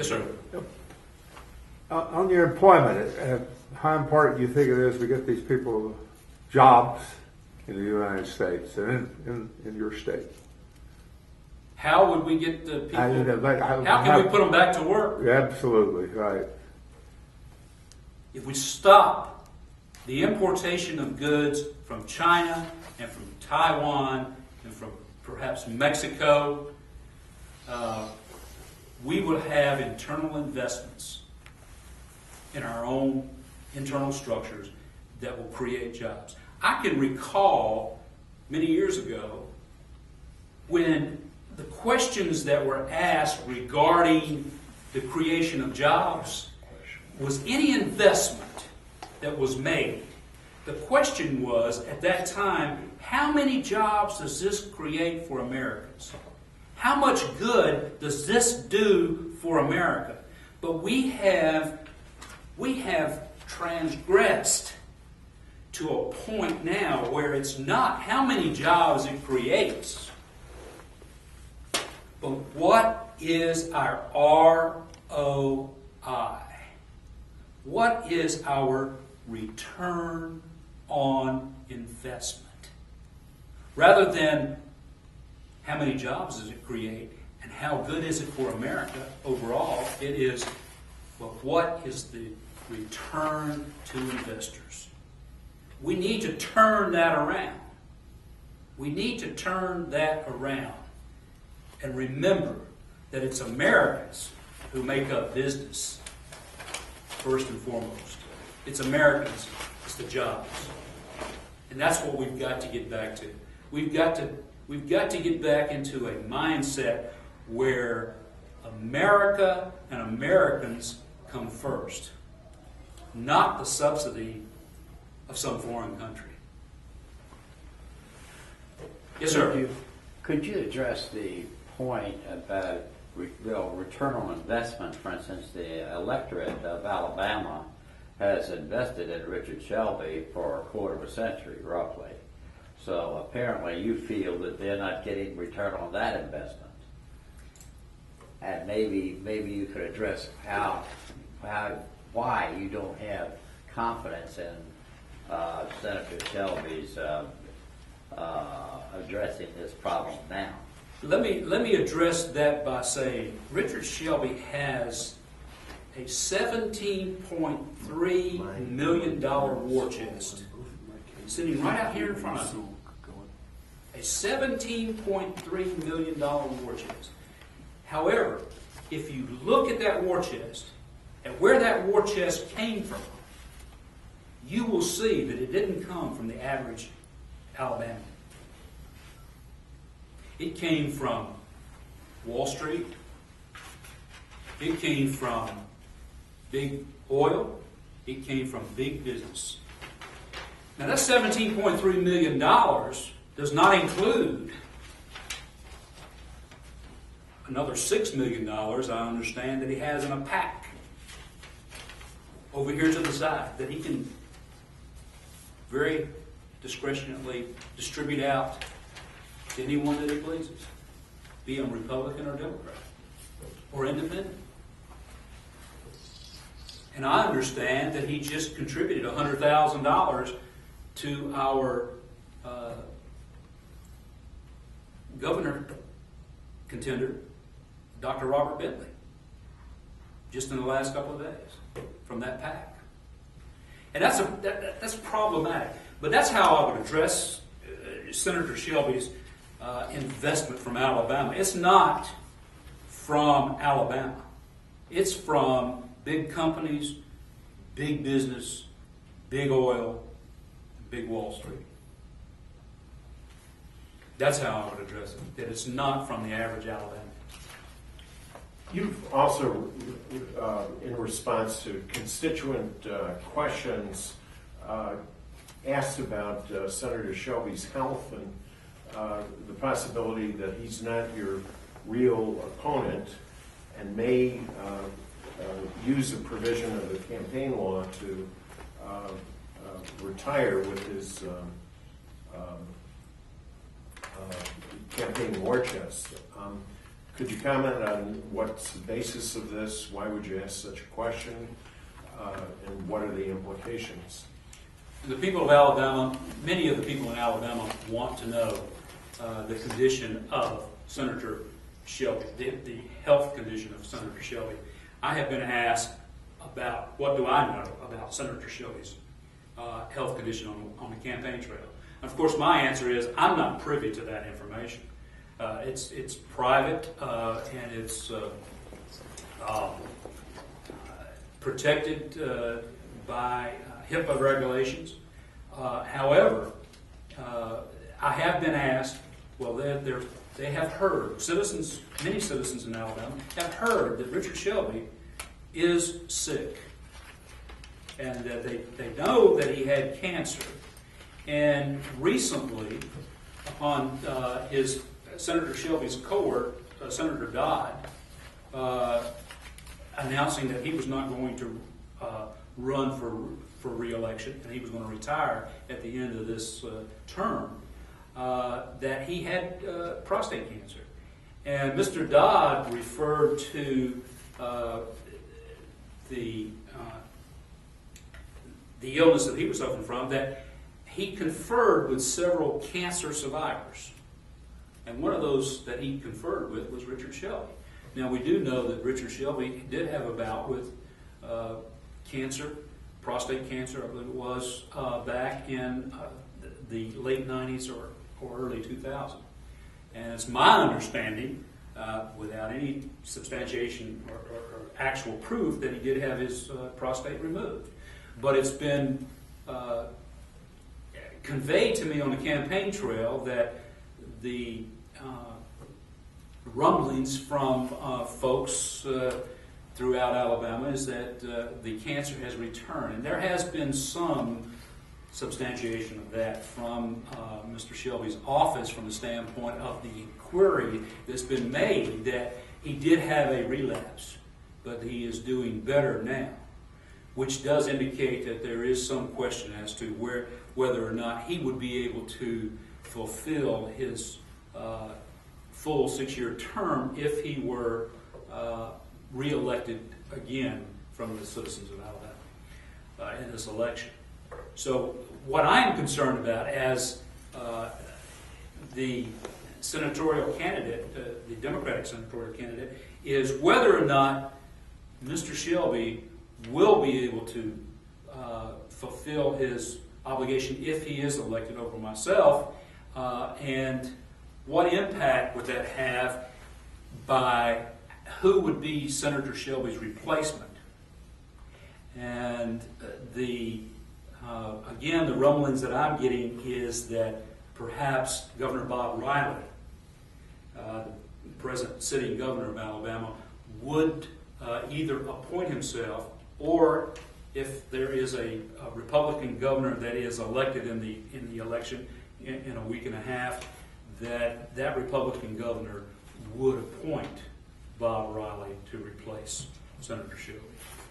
Yes, sir. On your employment, how important do you think it is to get these people jobs in the United States and in your state? How would we get the people? How can we put them back to work? Absolutely, right. If we stop the importation of goods from China and from Taiwan and from perhaps Mexico, we would have internal investments in our own internal structures that will create jobs. I can recall many years ago when the questions that were asked regarding the creation of jobs was any investment that was made. The question was, at that time, how many jobs does this create for Americans? How much good does this do for America? But we have transgressed to a point now where it's not how many jobs it creates, but what is our ROI? What is our return on investment? Rather than how many jobs does it create and how good is it for America overall, it is, well, what is the return to investors? We need to turn that around. We need to turn that around and remember that it's Americans who make up business first and foremost. It's Americans, it's the jobs. And that's what we've got to get back to. We've got to get back into a mindset where America and Americans come first, not the subsidy of some foreign country. Yes, sir. Could you address the point about return on investment? For instance, the electorate of Alabama has invested in Richard Shelby for a quarter of a century, roughly. So apparently you feel that they're not getting return on that investment. And maybe you could address why you don't have confidence in Senator Shelby's addressing this problem now. Let me address that by saying Richard Shelby has a $17.3 million war chest sitting right out here in front of him. A $17.3 million war chest. However, if you look at that war chest and where that war chest came from, you will see that it didn't come from the average Alabamian. It came from Wall Street. It came from big oil. It came from big business. Now that $17.3 million does not include another $6 million, I understand, that he has in a pack over here to the side that he can very discretionally distribute out to anyone that he pleases, be a Republican or Democrat or independent. And I understand that he just contributed $100,000 to our governor contender, Dr. Robert Bentley, just in the last couple of days from that PAC. And that's problematic. But that's how I would address Senator Shelby's investment from Alabama. It's not from Alabama. It's from big companies, big business, big oil, big Wall Street. That's how I would address it, that it's not from the average Alabama. You've also, in response to constituent questions, asked about Senator Shelby's health and the possibility that he's not your real opponent and may use a provision of the campaign law to retire with his campaign war chest. Could you comment on what's the basis of this? Why would you ask such a question? And what are the implications? The people of Alabama, many of the people in Alabama want to know the condition of Senator Shelby, the health condition of Senator Shelby. I have been asked about what do I know about Senator Shelby's health condition on the campaign trail. And of course, my answer is I'm not privy to that information. It's private and it's protected by HIPAA regulations. However, I have been asked, well, they have heard, many citizens in Alabama have heard that Richard Shelby is sick and that they know that he had cancer. And recently, upon Senator Shelby's cohort, Senator Dodd, announcing that he was not going to run for re-election and he was going to retire at the end of this term, that he had prostate cancer. And Mr. Dodd referred to the illness that he was suffering from, that he conferred with several cancer survivors. And one of those that he conferred with was Richard Shelby. Now, we do know that Richard Shelby did have a bout with cancer, prostate cancer, I believe it was, back in the late 90s or early 2000s. And it's my understanding, without any substantiation or actual proof, that he did have his prostate removed. But it's been conveyed to me on the campaign trail that the rumblings from folks throughout Alabama is that the cancer has returned. And there has been some substantiation of that from Mr. Shelby's office from the standpoint of the inquiry that's been made that he did have a relapse, but he is doing better now, which does indicate that there is some question as to whether or not he would be able to fulfill his full 6-year term if he were re-elected again from the citizens of Alabama in this election. So what I am concerned about as the senatorial candidate, the Democratic senatorial candidate, is whether or not Mr. Shelby will be able to fulfill his obligation if he is elected over myself, and what impact would that have by who would be Senator Shelby's replacement. And again, the rumblings that I'm getting is that perhaps Governor Bob Riley, the present sitting governor of Alabama, would either appoint himself, or if there is a Republican governor that is elected in the election in a week and a half, that Republican governor would appoint Bob Riley to replace Senator Shelby.